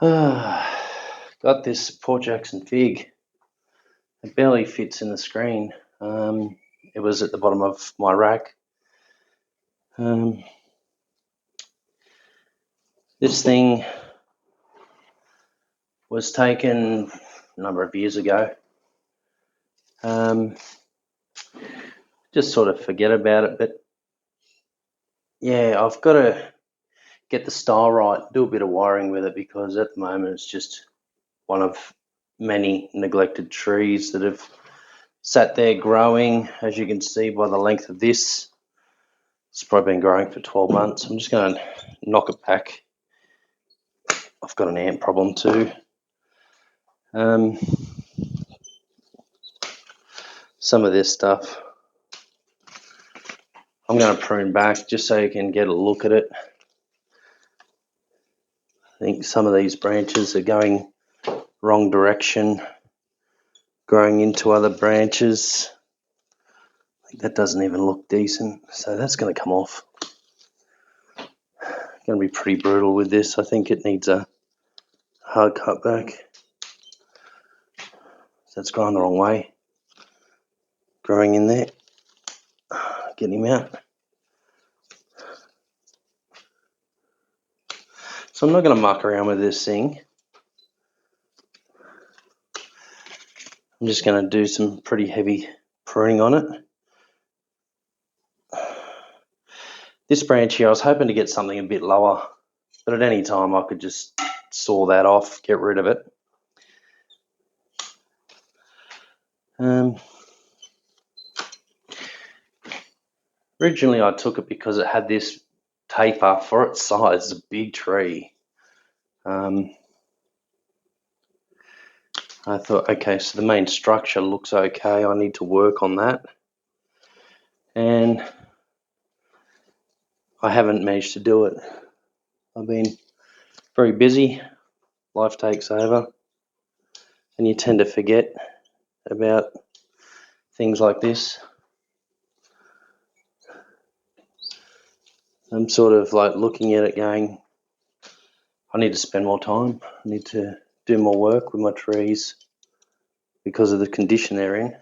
Got this Port Jackson fig. It barely fits in the screen. It was at the bottom of my rack. Um, this thing was taken a number of years ago. Just sort of forget about it, but yeah, I've got to get the style right, do a bit of wiring with it because at the moment it's just one of many neglected trees that have sat there growing. As you can see by the length of this, it's probably been growing for 12 months. I'm just going to knock it back. I've got an ant problem too. Some of this stuff I'm going to prune back just so you can get a look at it. I think some of these branches are going wrong direction, growing into other branches. I think that doesn't even look decent, so that's going to come off. Going to be pretty brutal with this. I think it needs a hard cut back. So it's growing the wrong way. Growing in there. Get him out. So I'm not going to muck around with this thing. I'm just going to do some pretty heavy pruning on it. This branch here, I was hoping to get something a bit lower, but at any time I could just saw that off, get rid of it. Originally I took it because it had this taper for its size, a big tree. I thought, okay, so the main structure looks okay, I need to work on that. And I haven't managed to do it. I've been very busy, life takes over, and you tend to forget about things like this. I'm sort of like looking at it going, I need to spend more time, I need to do more work with my trees because of the condition they're in.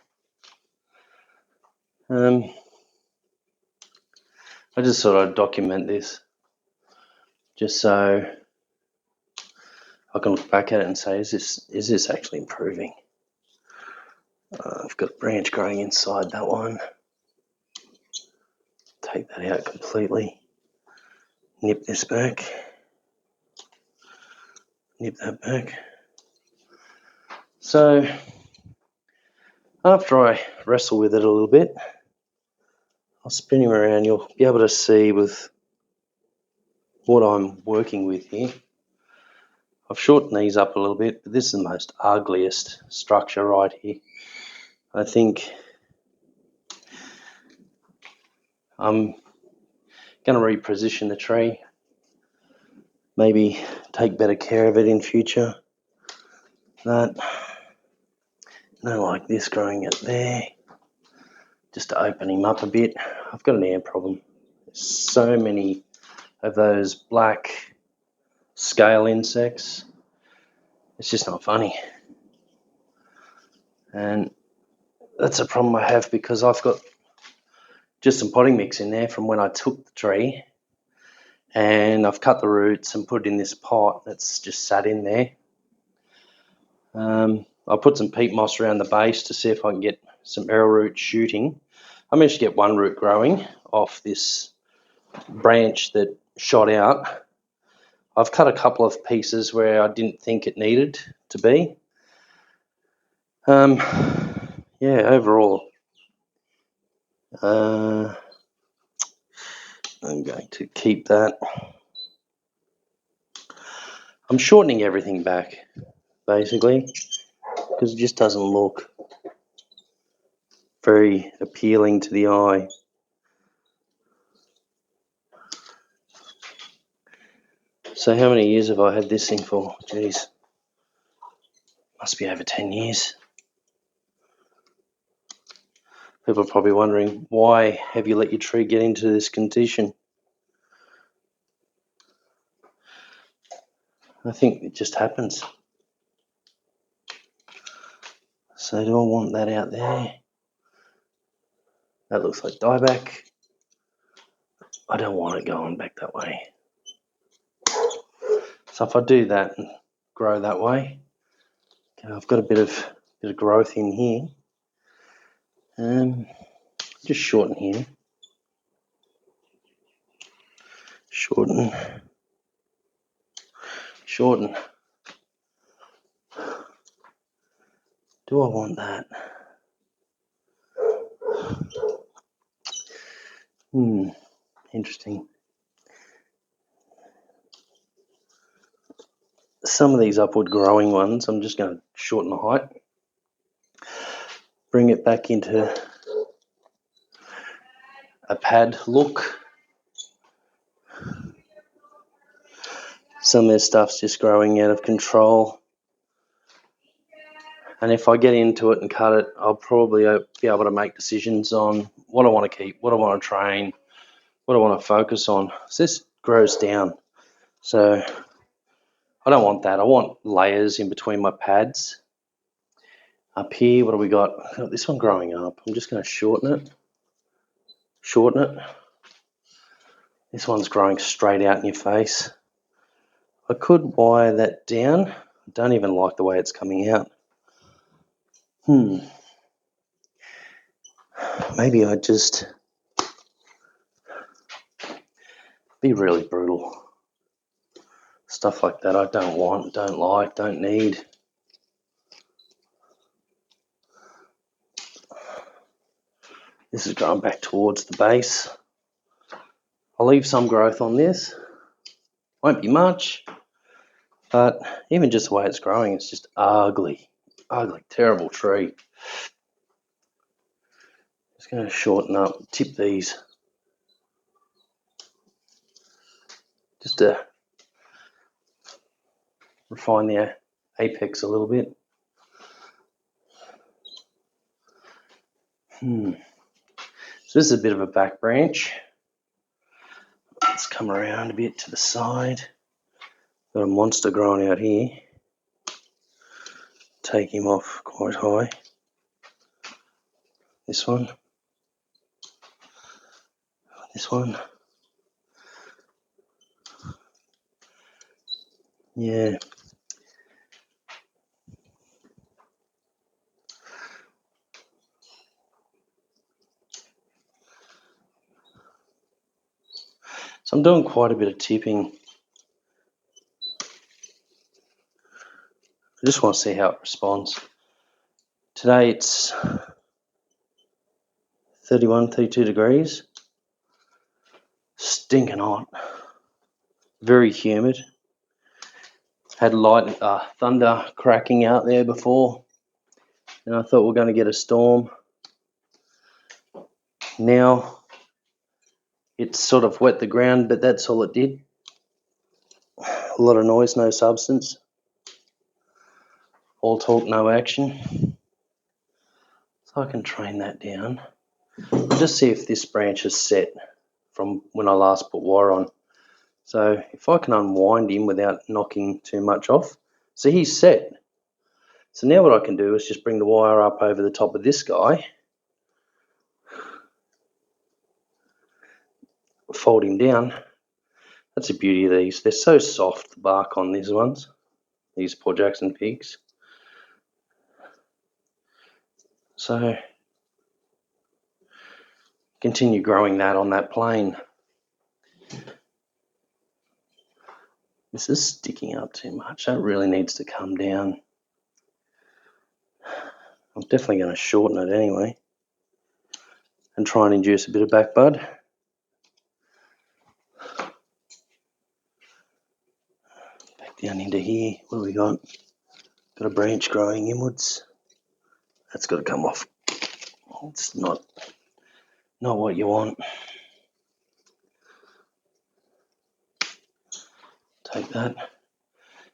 I just thought I'd document this just so I can look back at it and say, is this actually improving? I've got a branch growing inside that one. Take that out completely. Nip this back. Nip that back. So after I wrestle with it a little bit, I'll spin him around. You'll be able to see with what I'm working with here. I've shortened these up a little bit, but this is the most ugliest structure right here. I think I'm going to reposition the tree, maybe take better care of it in future. That, like this growing out there, just to open him up a bit. I've got an ant problem. There's so many of those black scale insects. It's just not funny. And that's a problem I have because I've got just some potting mix in there from when I took the tree, and I've cut the roots and put it in this pot that's just sat in there. I put some peat moss around the base to see if I can get some arrowroot shooting. I managed to get one root growing off this branch that shot out. I've cut a couple of pieces where I didn't think it needed to be. Yeah, overall, I'm going to keep that. I'm shortening everything back, basically, because it just doesn't look very appealing to the eye. So how many years have I had this thing for? Jeez, must be over 10 years. People are probably wondering, why have you let your tree get into this condition? I think it just happens. So do I want that out there? That looks like dieback. I don't want it going back that way. So if I do that and grow that way, okay, I've got a bit of growth in here. Just shorten here. Shorten. Do I want that? Interesting. Some of these upward growing ones, I'm just going to shorten the height. Bring it back into a pad look. Some of this stuff's just growing out of control. And if I get into it and cut it, I'll probably be able to make decisions on what I want to keep, what I want to train, what I want to focus on. So this grows down. So I don't want that. I want layers in between my pads. Up here, what do we got? I've got this one growing up. I'm just going to shorten it. This one's growing straight out in your face. I could wire that down. I don't even like the way it's coming out. Maybe I'd just be really brutal. Stuff like that I don't want, don't like, don't need. This is growing back towards the base. I'll leave some growth on this. Won't be much, but even just the way it's growing, it's just ugly, terrible tree. Just going to shorten up, tip these, just to refine the apex a little bit. So this is a bit of a back branch. Let's come around a bit to the side. Got a monster growing out here. Take him off quite high. This one. This one. Yeah. So I'm doing quite a bit of tipping. I just want to see how it responds. Today it's 31, 32 degrees. Stinking hot. Very humid. Had light thunder cracking out there before, and I thought we were going to get a storm. Now it's sort of wet the ground, but that's all it did. A lot of noise, no substance. All talk, no action. So I can train that down. I'll just see if this branch is set from when I last put wire on. So if I can unwind him without knocking too much off. So he's set. So now what I can do is just bring the wire up over the top of this guy. Fold him down. That's the beauty of these. They're so soft, the bark on these ones. These Port Jackson pigs. So continue growing that on that plane. This is sticking up too much. That really needs to come down. I'm definitely going to shorten it anyway and try and induce a bit of back bud. Back down into here. What do we got? Got a branch growing inwards. That's got to come off. It's not what you want. Take that.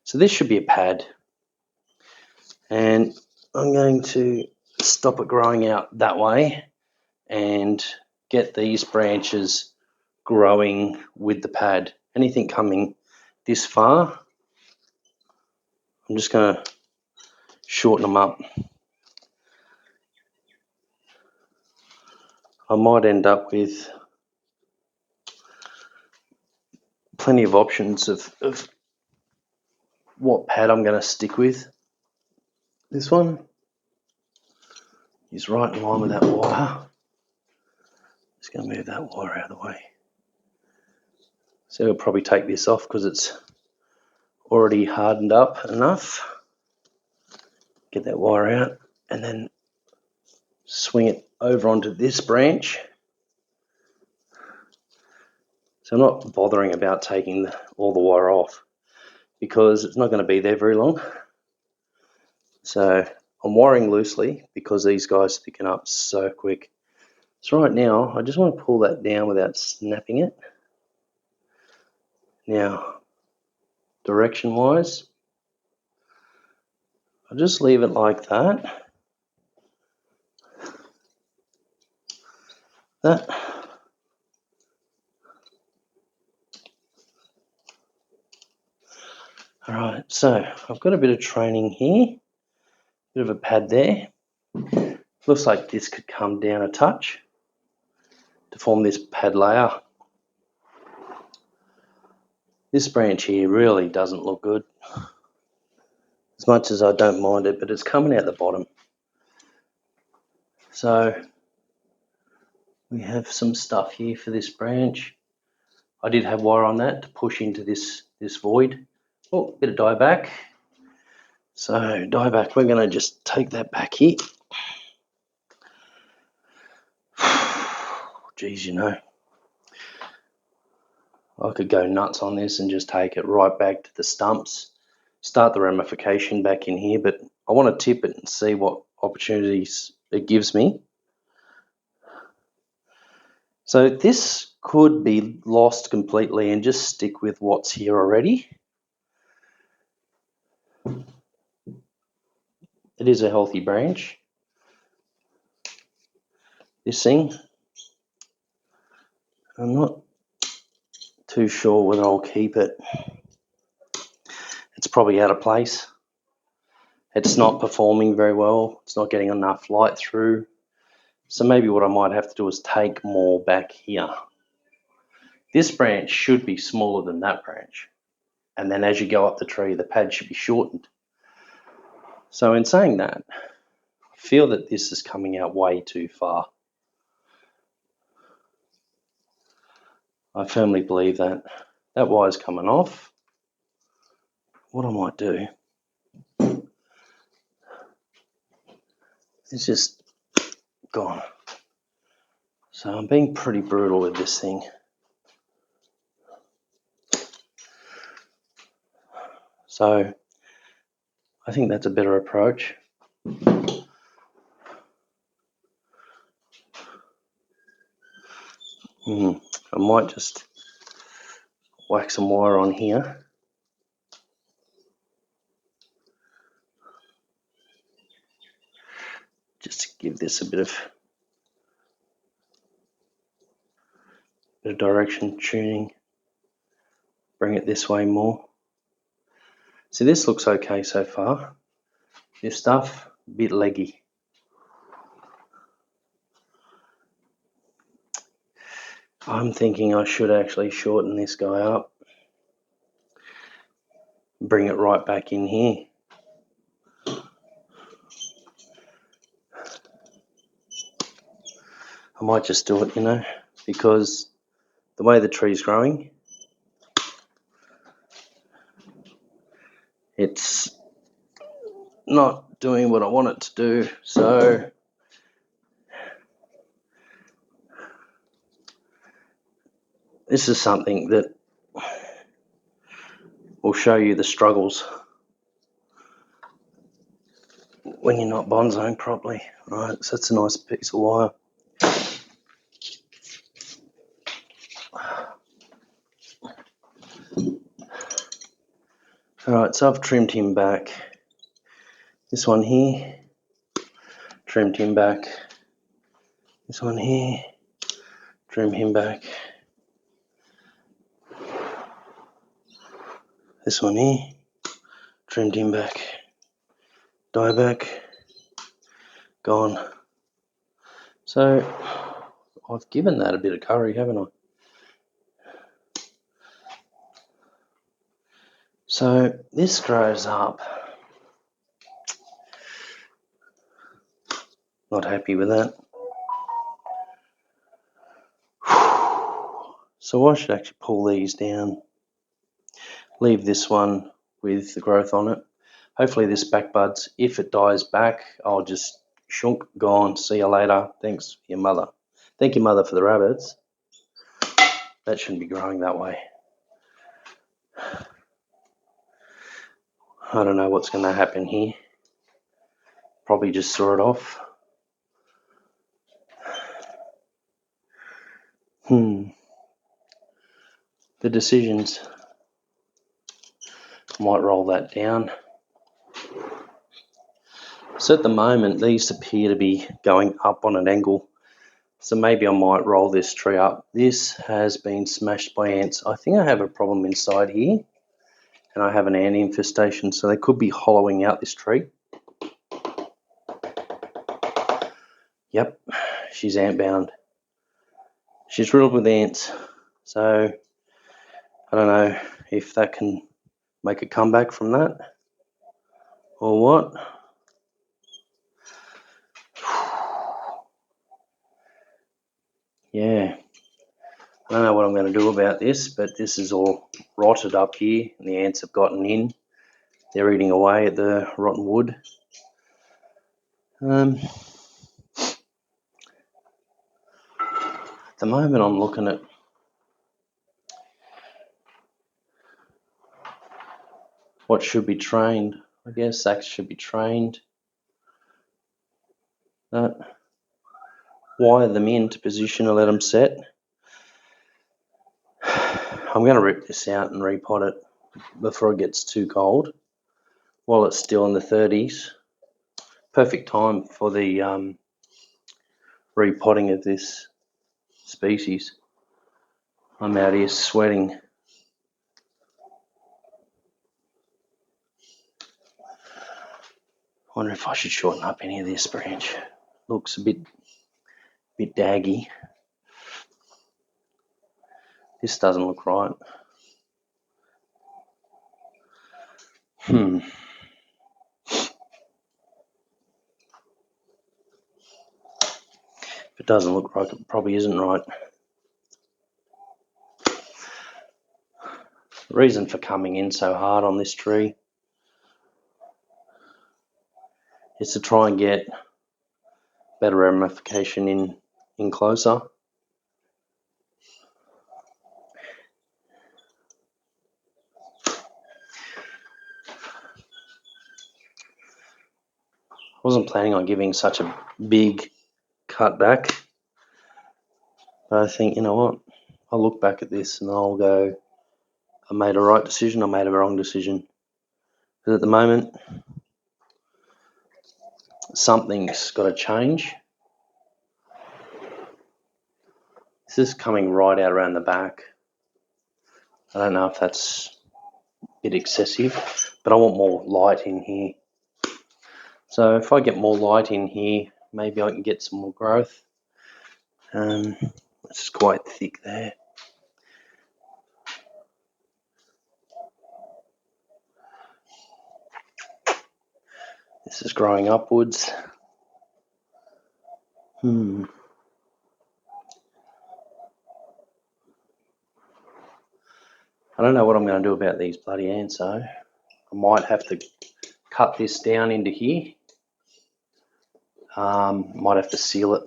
So this should be a pad. And I'm going to stop it growing out that way and get these branches growing with the pad. Anything coming this far, I'm just going to shorten them up. I might end up with plenty of options of what pad I'm going to stick with. This one is right in line with that wire. Just going to move that wire out of the way. So I'll probably take this off because it's already hardened up enough. Get that wire out and then swing it over onto this branch. So I'm not bothering about taking all the wire off because it's not going to be there very long. So I'm wiring loosely because these guys thicken up so quick. So right now I just want to pull that down without snapping it. Now, direction wise, I'll just leave it like that. Alright, so I've got a bit of training here, bit of a pad there. Looks like this could come down a touch to form this pad layer. This branch here really doesn't look good, as much as I don't mind it, but it's coming out the bottom. So we have some stuff here for this branch. I did have wire on that to push into this void. Oh, bit of die back. So die back, we're going to just take that back here. Geez, you know, I could go nuts on this and just take it right back to the stumps, start the ramification back in here, but I want to tip it and see what opportunities it gives me. So this could be lost completely and just stick with what's here already. It is a healthy branch. This thing, I'm not too sure whether I'll keep it. It's probably out of place. It's not performing very well. It's not getting enough light through. So maybe what I might have to do is take more back here. This branch should be smaller than that branch. And then as you go up the tree, the pad should be shortened. So in saying that, I feel that this is coming out way too far. I firmly believe that. That wire's coming off. What I might do is just gone. So I'm being pretty brutal with this thing. So I think that's a better approach. I might just whack some wire on here. Just to give this a bit of direction tuning. Bring it this way more. See, this looks okay so far. This stuff, a bit leggy. I'm thinking I should actually shorten this guy up. Bring it right back in here. I might just do it, you know, because the way the tree's growing, it's not doing what I want it to do. So this is something that will show you the struggles when you're not bonsaiing properly. Right, so that's a nice piece of wire. Alright, so I've trimmed him back. This one here, trimmed him back. This one here, trim him back. This one here, trimmed him back, dieback, gone. So I've given that a bit of curry, haven't I? So this grows up. Not happy with that. So I should actually pull these down, leave this one with the growth on it. Hopefully this back buds, if it dies back, I'll just shunk, gone, see you later. Thanks, your mother. Thank you, mother, for the rabbits. That shouldn't be growing that way. I don't know what's going to happen here. Probably just saw it off. The decisions. Might roll that down. So at the moment, these appear to be going up on an angle. So maybe I might roll this tree up. This has been smashed by ants. I think I have a problem inside here, and I have an ant infestation, so they could be hollowing out this tree. Yep, she's ant bound. She's riddled with ants. So I don't know if that can make a comeback from that or what. Yeah, I don't know what I'm going to do about this, but this is all rotted up here and the ants have gotten in. They're eating away at the rotten wood. At the moment I'm looking at what should be trained. I guess that should be trained. Wire them into position and let them set. I'm going to rip this out and repot it before it gets too cold while it's still in the 30s. Perfect time for the repotting of this species. I'm out here sweating. Wonder if I should shorten up any of this branch. Looks a bit daggy. This doesn't look right. If it doesn't look right, it probably isn't right. The reason for coming in so hard on this tree is to try and get better ramification in closer. I wasn't planning on giving such a big cut back, but I think, you know what, I'll look back at this and I'll go, I made a right decision, I made a wrong decision. Because at the moment, something's got to change. This is coming right out around the back. I don't know if that's a bit excessive, but I want more light in here. So if I get more light in here, maybe I can get some more growth. It's quite thick there. This is growing upwards. I don't know what I'm going to do about these bloody ants though. I might have to cut this down into here. Might have to seal it.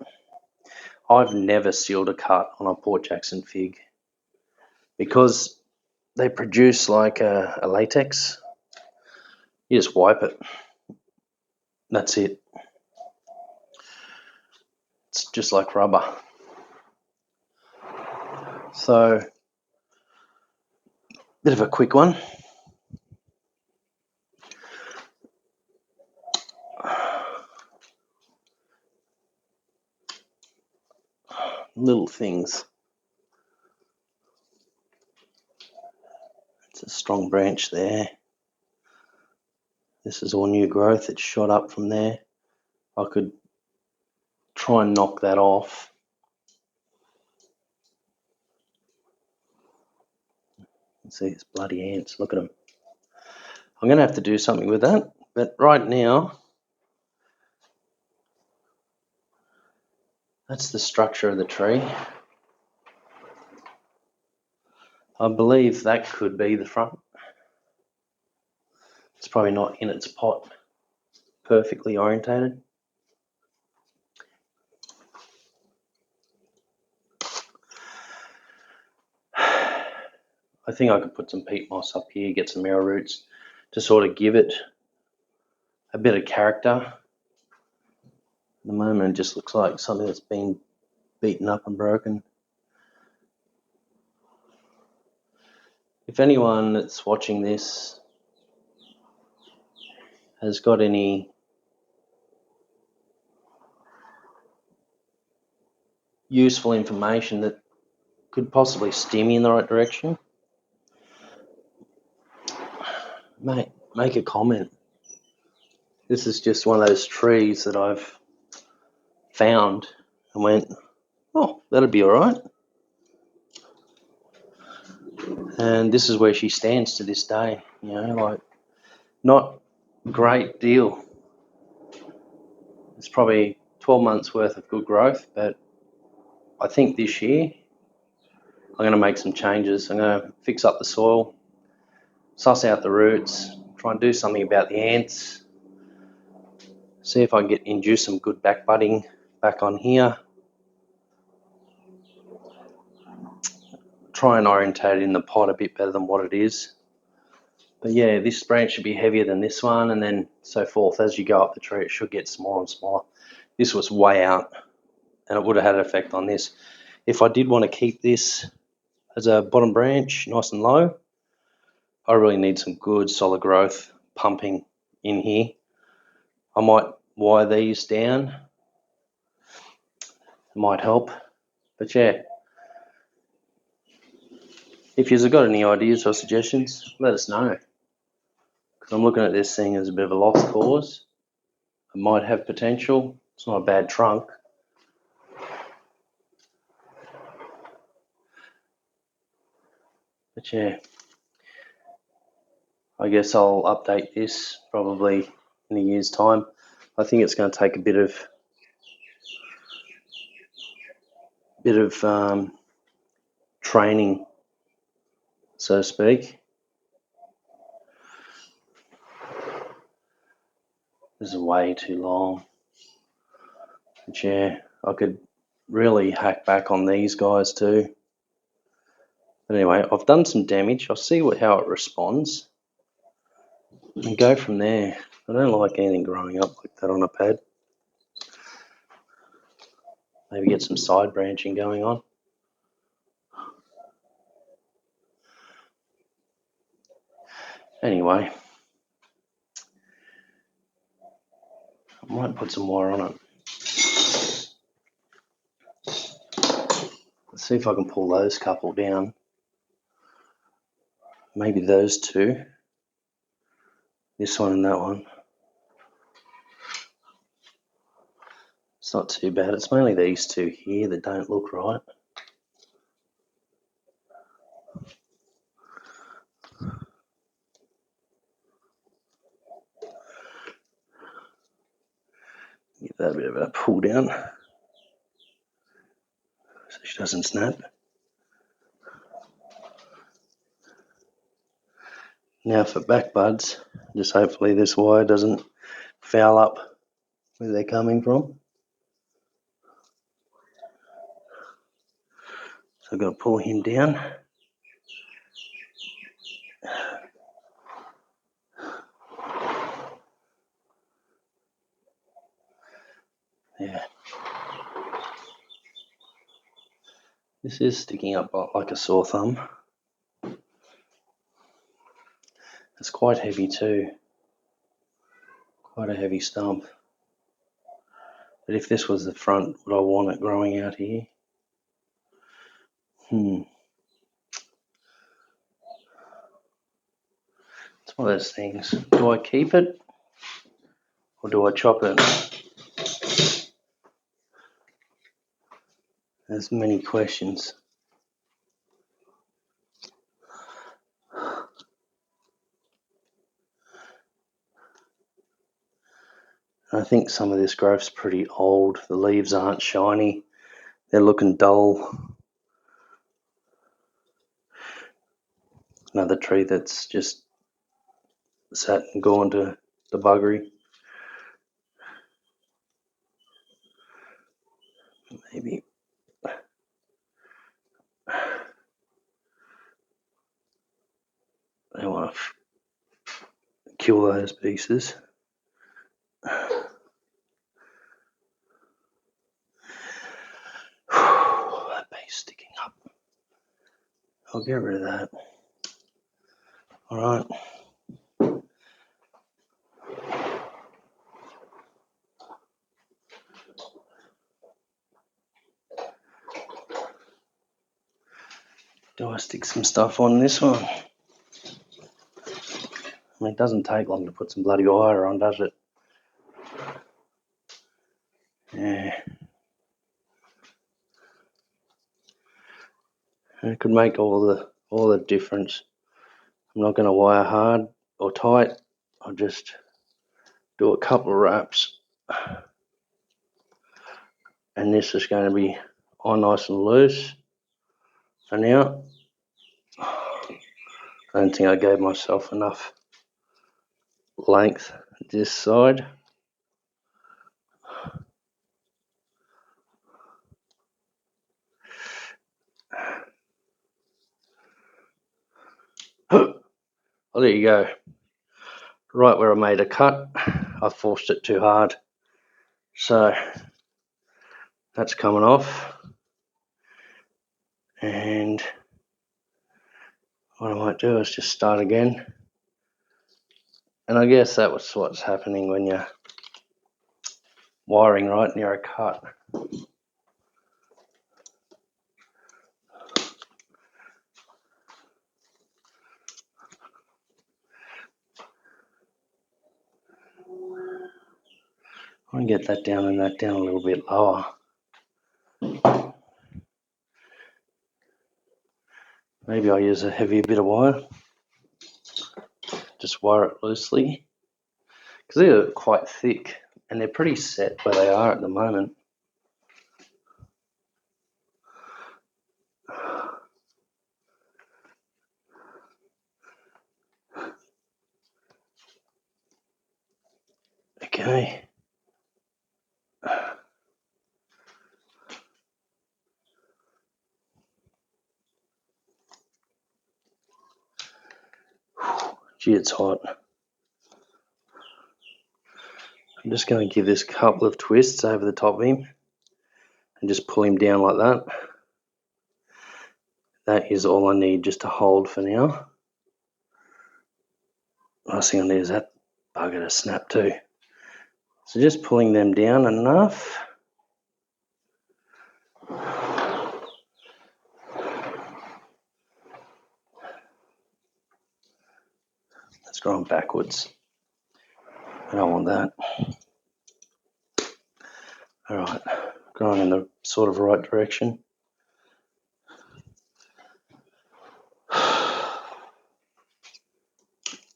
I've never sealed a cut on a Port Jackson fig because they produce like a latex. You just wipe it. That's it. It's just like rubber. So, bit of a quick one. Little things. It's a strong branch there. This is all new growth. It's shot up from there. I could try and knock that off. See these bloody ants. Look at them. I'm going to have to do something with that. But right now, that's the structure of the tree. I believe that could be the front. It's probably not in its pot perfectly orientated. I think I could put some peat moss up here, get some arrow roots to sort of give it a bit of character. At the moment, it just looks like something that's been beaten up and broken. If anyone that's watching this has got any useful information that could possibly steer me in the right direction, mate, make a comment. This is just one of those trees that I've found and went, oh, that'd be all right. And this is where she stands to this day, you know, like not a great deal. It's probably 12 months worth of good growth, but I think this year I'm going to make some changes. I'm going to fix up the soil, suss out the roots, try and do something about the ants, see if I can induce some good back budding back on here. Try and orientate it in the pot a bit better than what it is. But yeah, this branch should be heavier than this one, and then so forth. As you go up the tree, it should get smaller and smaller. This was way out, and it would have had an effect on this. If I did want to keep this as a bottom branch, nice and low, I really need some good solid growth pumping in here. I might wire these down. It might help. But yeah, if you've got any ideas or suggestions, let us know. Because I'm looking at this thing as a bit of a lost cause. It might have potential. It's not a bad trunk. But yeah, I guess I'll update this probably in a year's time. I think it's going to take a bit of training, so to speak. This is way too long. But yeah, I could really hack back on these guys too. But anyway, I've done some damage. I'll see how it responds and go from there. I don't like anything growing up like that on a pad. Maybe get some side branching going on. Anyway, I might put some wire on it. Let's see if I can pull those couple down. Maybe those two. This one and that one. It's not too bad. It's mainly these two here that don't look right. Give that a bit of a pull down so she doesn't snap. Now for back buds, just hopefully this wire doesn't foul up where they're coming from. So I've got to pull him down. Yeah. This is sticking up like a sore thumb. It's quite heavy too. Quite a heavy stump. But if this was the front, would I want it growing out here? It's one of those things. Do I keep it or do I chop it? There's many questions. I think some of this growth's pretty old. The leaves aren't shiny. They're looking dull. Another tree that's just sat and gone to the buggery. Maybe I want to kill those pieces. That piece sticking up. I'll get rid of that. All right. Do I stick some stuff on this one? I mean, it doesn't take long to put some bloody wire on, does it? Yeah. It could make all the difference. I'm not going to wire hard or tight. I'll just do a couple of wraps. And this is going to be on nice and loose for now. I don't think I gave myself enough length this side. Oh, there you go. Right where I made a cut, I forced it too hard. So that's coming off. And what I might do is just start again. And I guess that was what's happening when you're wiring right near a cut. I can get that down and that down a little bit lower. Maybe I'll use a heavier bit of wire. Just wire it loosely. Because they're quite thick and they're pretty set where they are at the moment. Okay. Gee, it's hot. I'm just going to give this a couple of twists over the top of him and just pull him down like that. That is all I need just to hold for now. Last thing I need is that bugger to snap too. So just pulling them down enough. That's going backwards. I don't want that. All right, going in the sort of right direction.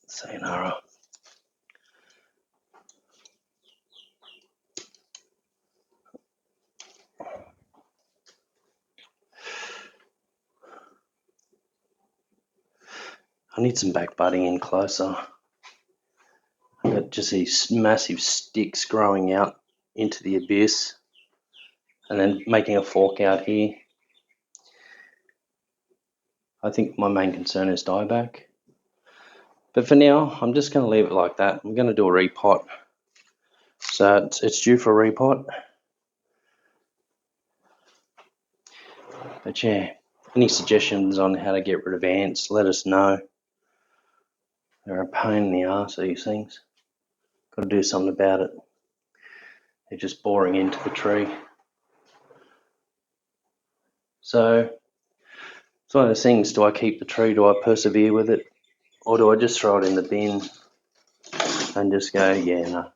Sayonara. I need some back butting in closer. I've got just these massive sticks growing out into the abyss and then making a fork out here. I think my main concern is dieback. But for now, I'm just going to leave it like that. I'm going to do a repot. So it's due for a repot. But yeah, any suggestions on how to get rid of ants, let us know. They're a pain in the arse, these things. Got to do something about it. They're just boring into the tree. So it's one of those things, do I keep the tree, do I persevere with it? Or do I just throw it in the bin and just go, yeah, no.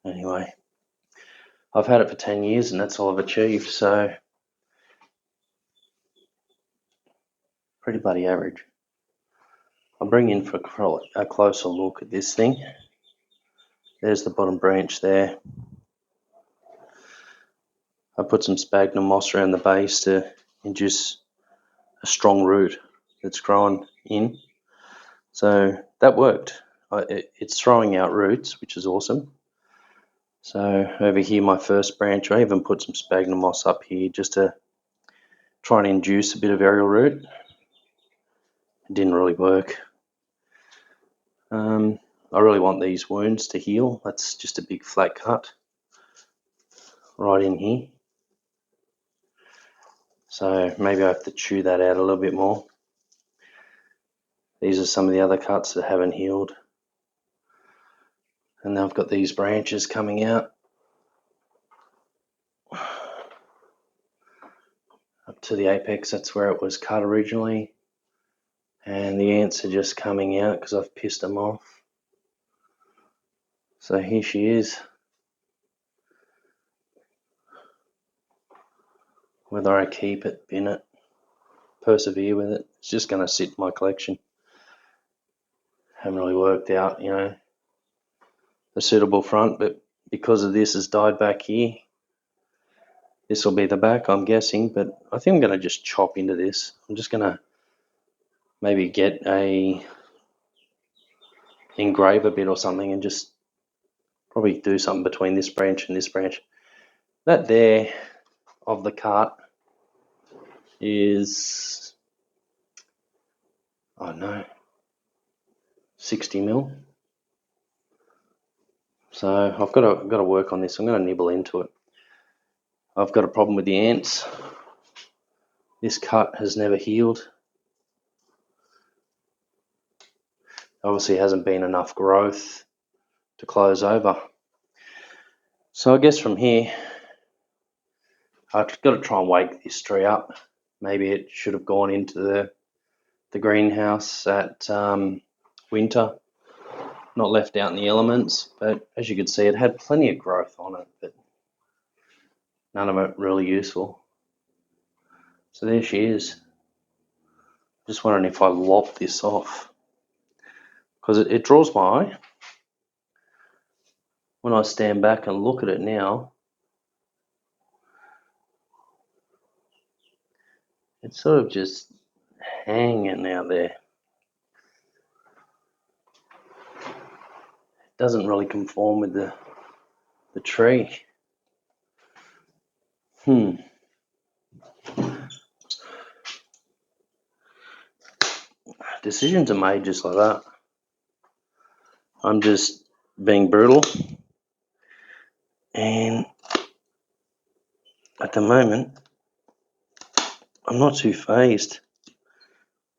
Anyway, I've had it for 10 years and that's all I've achieved, so pretty bloody average. I'll bring in for a closer look at this thing. There's the bottom branch there. I put some sphagnum moss around the base to induce a strong root that's growing in. So that worked. It's throwing out roots, which is awesome. So over here, my first branch, I even put some sphagnum moss up here just to try and induce a bit of aerial root. It didn't really work. I really want these wounds to heal. That's just a big flat cut right in here. So maybe I have to chew that out a little bit more. These are some of the other cuts that haven't healed. And then I've got these branches coming out up to the apex. That's where it was cut originally. And the ants are just coming out because I've pissed them off. So here she is. Whether I keep it, bin it, persevere with it, it's just going to sit in my collection. Haven't really worked out, a suitable front, but because of this has died back here, this will be the back, I'm guessing, but I think I'm going to just chop into this. I'm just going to maybe get a engraver bit or something and just probably do something between this branch and this branch. That there of the cart is, I don't know, 60 mil. So I've got to work on this. I'm going to nibble into it. I've got a problem with the ants. This cut has never healed. Obviously hasn't been enough growth to close over. So I guess from here, I've got to try and wake this tree up. Maybe it should have gone into the greenhouse at winter, not left out in the elements. But as you can see, it had plenty of growth on it, but none of it really useful. So there she is. Just wondering if I lop this off, because it draws my eye. When I stand back and look at it now, it's sort of just hanging out there. It doesn't really conform with the tree. Decisions are made just like that. I'm just being brutal, and at the moment I'm not too phased.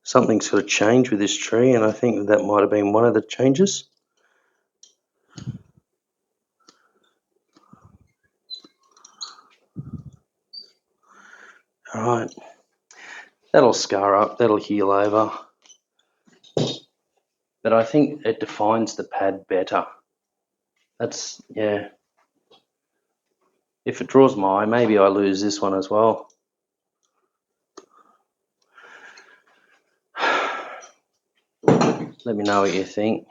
Something's got to change with this tree, and I think that might have been one of the changes. Alright, that'll scar up, that'll heal over, but I think it defines the pad better. That's, yeah. If it draws my eye, maybe I lose this one as well. Let me know what you think.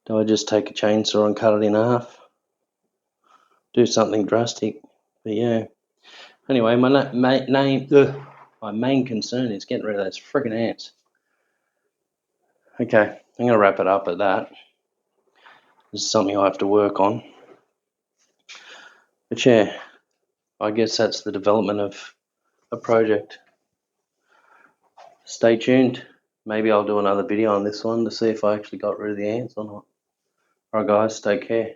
Do I just take a chainsaw and cut it in half? Do something drastic? But yeah. Anyway, my main concern is getting rid of those friggin' ants. Okay, I'm going to wrap it up at that. This is something I have to work on. But yeah, I guess that's the development of a project. Stay tuned. Maybe I'll do another video on this one to see if I actually got rid of the ants or not. Alright guys, take care.